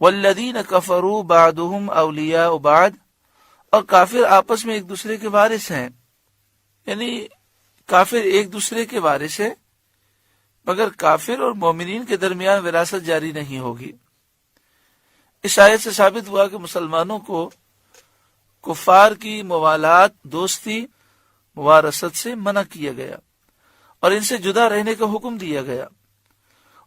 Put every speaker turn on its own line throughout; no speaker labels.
والذین کفروا بعضهم اولیاء بعض، اور کافر آپس میں ایک دوسرے کے وارث ہیں، یعنی کافر ایک دوسرے کے وارث ہے، مگر کافر اور مومنین کے درمیان وراثت جاری نہیں ہوگی۔ اس آیت سے ثابت ہوا کہ مسلمانوں کو کفار کی موالات، دوستی، موارثت سے منع کیا گیا اور ان سے جدا رہنے کا حکم دیا گیا،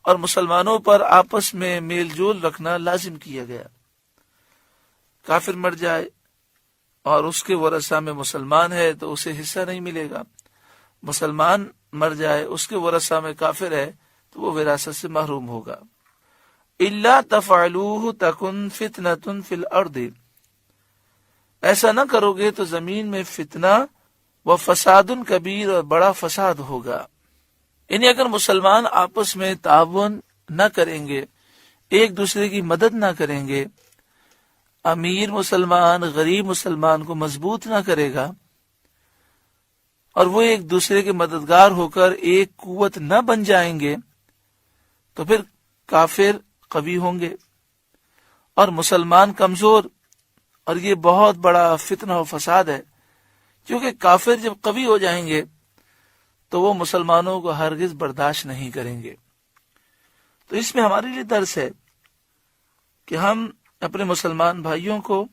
اور مسلمانوں پر آپس میں میل جول رکھنا لازم کیا گیا۔ کافر مر جائے اور اس کے ورثہ میں مسلمان ہے تو اسے حصہ نہیں ملے گا، مسلمان مر جائے اس کے ورثہ میں کافر ہے تو وہ وراثت سے محروم ہوگا۔ الا تفعلوه تکن فتنة فی الارض، ایسا نہ کرو گے تو زمین میں فتنہ و فساد کبیر، اور بڑا فساد ہوگا۔ یعنی اگر مسلمان آپس میں تعاون نہ کریں گے، ایک دوسرے کی مدد نہ کریں گے، امیر مسلمان غریب مسلمان کو مضبوط نہ کرے گا، اور وہ ایک دوسرے کے مددگار ہو کر ایک قوت نہ بن جائیں گے، تو پھر کافر قوی ہوں گے اور مسلمان کمزور، اور یہ بہت بڑا فتنہ و فساد ہے، کیونکہ کافر جب قوی ہو جائیں گے تو وہ مسلمانوں کو ہرگز برداشت نہیں کریں گے۔ تو اس میں ہمارے لیے درس ہے کہ ہم اپنے مسلمان بھائیوں کو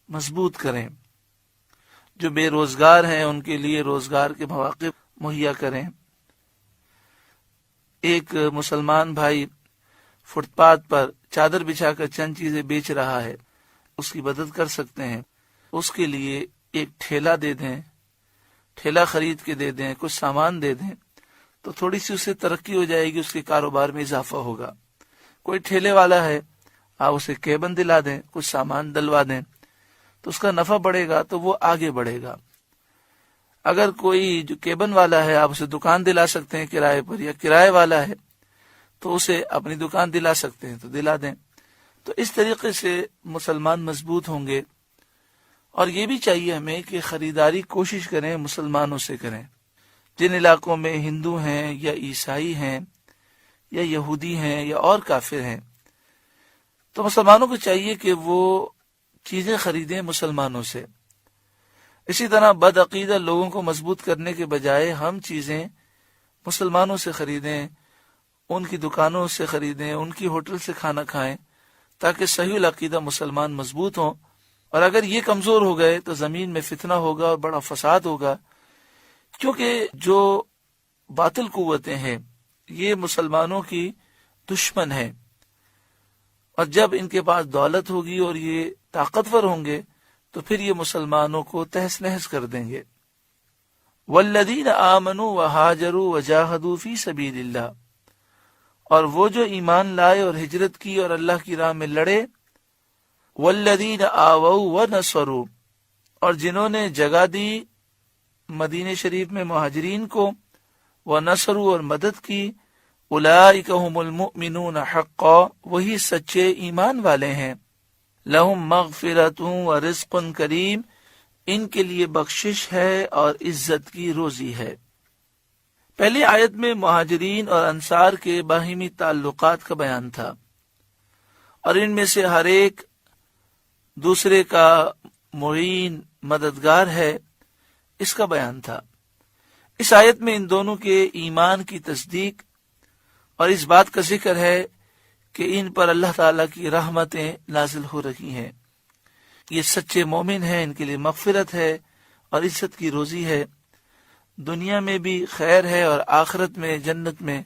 مضبوط کریں، جو بے روزگار ہیں ان کے لیے روزگار کے مواقع مہیا کریں۔ ایک مسلمان بھائی فٹ پاتھ پر چادر بچھا کر چند چیزیں بیچ رہا ہے، اس کی مدد کر سکتے ہیں، اس کے لیے ایک ٹھیلا دے دیں، ٹھیلا خرید کے دے دیں، کچھ سامان دے دیں، تو تھوڑی سی اسے ترقی ہو جائے گی، اس کے کاروبار میں اضافہ ہوگا۔ کوئی ٹھیلے والا ہے، آپ اسے کیبن دلا دیں، کچھ سامان دلوا دیں، تو اس کا نفع بڑھے گا تو وہ آگے بڑھے گا۔ اگر کوئی جو کیبن والا ہے آپ اسے دکان دلا سکتے ہیں کرائے پر، یا کرائے والا ہے تو اسے اپنی دکان دلا سکتے ہیں تو دلا دیں۔ تو اس طریقے سے مسلمان مضبوط ہوں گے۔ اور یہ بھی چاہیے ہمیں کہ خریداری کوشش کریں مسلمانوں سے کریں، جن علاقوں میں ہندو ہیں یا عیسائی ہیں یا یہودی ہیں یا اور کافر ہیں، تو مسلمانوں کو چاہیے کہ وہ چیزیں خریدیں مسلمانوں سے۔ اسی طرح بدعقیدہ لوگوں کو مضبوط کرنے کے بجائے ہم چیزیں مسلمانوں سے خریدیں، ان کی دکانوں سے خریدیں، ان کی ہوٹل سے کھانا کھائیں، تاکہ صحیح العقیدہ مسلمان مضبوط ہوں۔ اور اگر یہ کمزور ہو گئے تو زمین میں فتنہ ہوگا اور بڑا فساد ہوگا، کیونکہ جو باطل قوتیں ہیں یہ مسلمانوں کی دشمن ہیں، اور جب ان کے پاس دولت ہوگی اور یہ طاقتور ہوں گے تو پھر یہ مسلمانوں کو تہس نہس کر دیں گے۔ والذین آمنوا وہاجروا وجاہدوا فی سبیل اللہ، اور وہ جو ایمان لائے اور ہجرت کی اور اللہ کی راہ میں لڑے۔ والذین آووا ونصروا، اور جنہوں نے جگہ دی مدینہ شریف میں مہاجرین کو، ونصروا اور مدد کی، اولئک هم المؤمنون حقا، وہی سچے ایمان والے ہیں۔ لہم مغفرۃ ورزق کریم، ان کے لیے بخشش ہے اور عزت کی روزی ہے۔ پہلی آیت میں مہاجرین اور انصار کے باہمی تعلقات کا بیان تھا، اور ان میں سے ہر ایک دوسرے کا معین مددگار ہے، اس کا بیان تھا۔ اس آیت میں ان دونوں کے ایمان کی تصدیق اور اس بات کا ذکر ہے کہ ان پر اللہ تعالیٰ کی رحمتیں نازل ہو رہی ہیں، یہ سچے مومن ہیں، ان کے لیے مغفرت ہے اور عزت کی روزی ہے، دنیا میں بھی خیر ہے اور آخرت میں جنت میں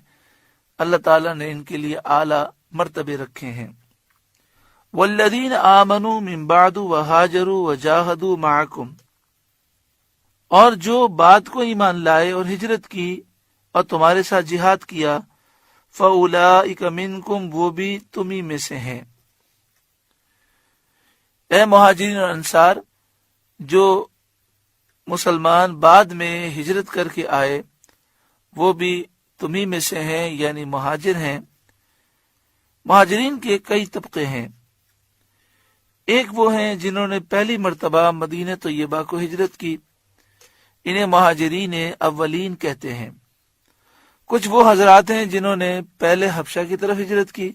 اللہ تعالیٰ نے ان کے لیے اعلیٰ مرتبے رکھے ہیں۔ والذین آمنوا من بعد وہاجروا وجاہدوا معکم، اور جو بعد کو ایمان لائے اور ہجرت کی اور تمہارے ساتھ جہاد کیا، فَأُولَئِكَ مِنْكُمْ، وہ بھی تمہیں میں سے ہیں۔ اے مہاجرین اور انصار، جو مسلمان بعد میں ہجرت کر کے آئے وہ بھی تمہیں میں سے ہیں، یعنی مہاجر ہیں۔ مہاجرین کے کئی طبقے ہیں، ایک وہ ہیں جنہوں نے پہلی مرتبہ مدینہ طیبہ کو ہجرت کی، انہیں مہاجرین اولین کہتے ہیں۔ کچھ وہ حضرات ہیں جنہوں نے پہلے حبشہ کی طرف ہجرت کی،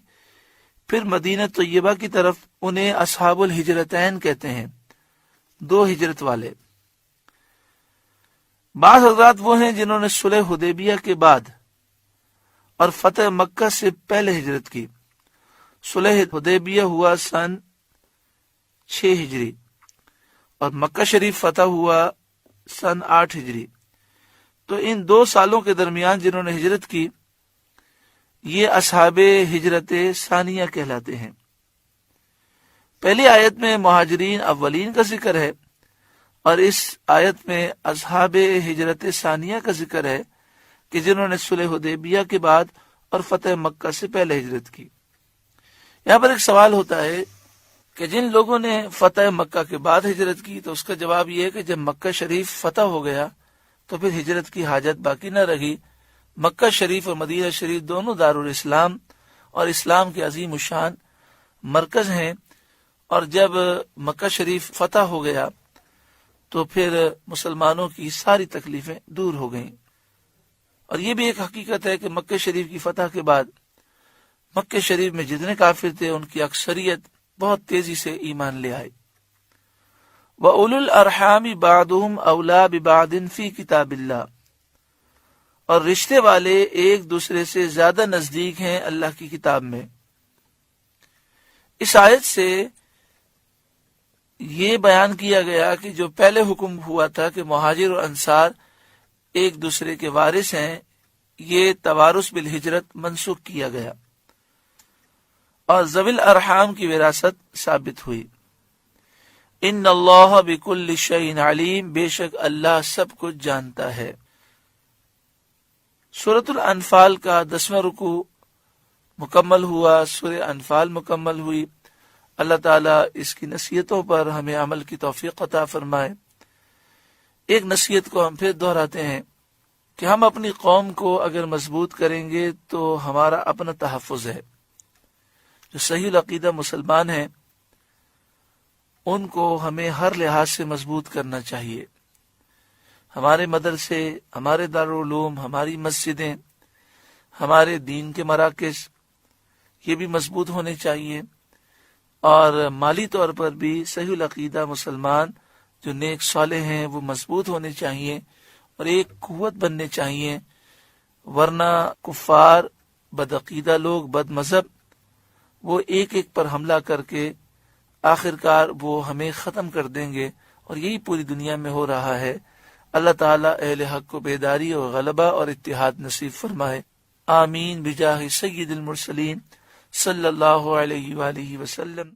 پھر مدینہ طیبہ کی طرف انہیں اصحاب الہجرتین کہتے ہیں، 2 ہجرت والے۔ بعض حضرات وہ ہیں جنہوں نے صلح حدیبیہ کے بعد اور فتح مکہ سے پہلے ہجرت کی۔ صلح حدیبیہ ہوا سن 6 ہجری اور مکہ شریف فتح ہوا سن 8 ہجری۔ تو ان 2 سالوں کے درمیان جنہوں نے ہجرت کی یہ اصحاب ہجرت ثانیہ کہلاتے ہیں۔ پہلی آیت میں مہاجرین اولین کا ذکر ہے اور اس آیت میں اصحاب ہجرت ثانیہ کا ذکر ہے کہ جنہوں نے صلح حدیبیہ کے بعد اور فتح مکہ سے پہلے ہجرت کی۔ یہاں پر ایک سوال ہوتا ہے کہ جن لوگوں نے فتح مکہ کے بعد ہجرت کی تو اس کا جواب یہ ہے کہ جب مکہ شریف فتح ہو گیا تو پھر ہجرت کی حاجت باقی نہ رہی۔ مکہ شریف اور مدینہ شریف دونوں دارالاسلام اور اسلام کے عظیم الشان مرکز ہیں، اور جب مکہ شریف فتح ہو گیا تو پھر مسلمانوں کی ساری تکلیفیں دور ہو گئیں۔ اور یہ بھی ایک حقیقت ہے کہ مکہ شریف کی فتح کے بعد مکہ شریف میں جتنے کافر تھے ان کی اکثریت بہت تیزی سے ایمان لے آئے۔ وَأُولُو الْأَرْحَامِ بَعْضُهُمْ أَوْلَىٰ بِبَعْضٍ فِي كِتَابِ اللَّهِ، اور رشتے والے ایک دوسرے سے زیادہ نزدیک ہیں اللہ کی کتاب میں۔ اس آیت سے یہ بیان کیا گیا کہ جو پہلے حکم ہوا تھا کہ مہاجر اور انصار ایک دوسرے کے وارث ہیں، یہ توارث بالہجرت منسوخ کیا گیا اور ذوی الارحام کی وراثت ثابت ہوئی۔ ان اللہ بکل شیء علیم، بے شک اللہ سب کچھ جانتا ہے۔ سورۃ الانفال کا 10واں رکوع مکمل ہوا، سورہ انفال مکمل ہوئی۔ اللہ تعالیٰ اس کی نصیحتوں پر ہمیں عمل کی توفیق عطا فرمائے۔ ایک نصیحت کو ہم پھر دہراتے ہیں کہ ہم اپنی قوم کو اگر مضبوط کریں گے تو ہمارا اپنا تحفظ ہے۔ جو صحیح العقیدہ مسلمان ہیں ان کو ہمیں ہر لحاظ سے مضبوط کرنا چاہیے۔ ہمارے مدرسے، ہمارے دارالعلوم، ہماری مسجدیں، ہمارے دین کے مراکز یہ بھی مضبوط ہونے چاہیے، اور مالی طور پر بھی صحیح العقیدہ مسلمان جو نیک صالح ہیں وہ مضبوط ہونے چاہیے اور ایک قوت بننے چاہیے، ورنہ کفار، بدعقیدہ لوگ، بد مذہب وہ ایک ایک پر حملہ کر کے آخرکار وہ ہمیں ختم کر دیں گے، اور یہی پوری دنیا میں ہو رہا ہے۔ اللہ تعالیٰ اہل حق کو بیداری اور غلبہ اور اتحاد نصیب فرمائے، آمین بجاہ سید المرسلین صلی اللہ علیہ وآلہ وسلم۔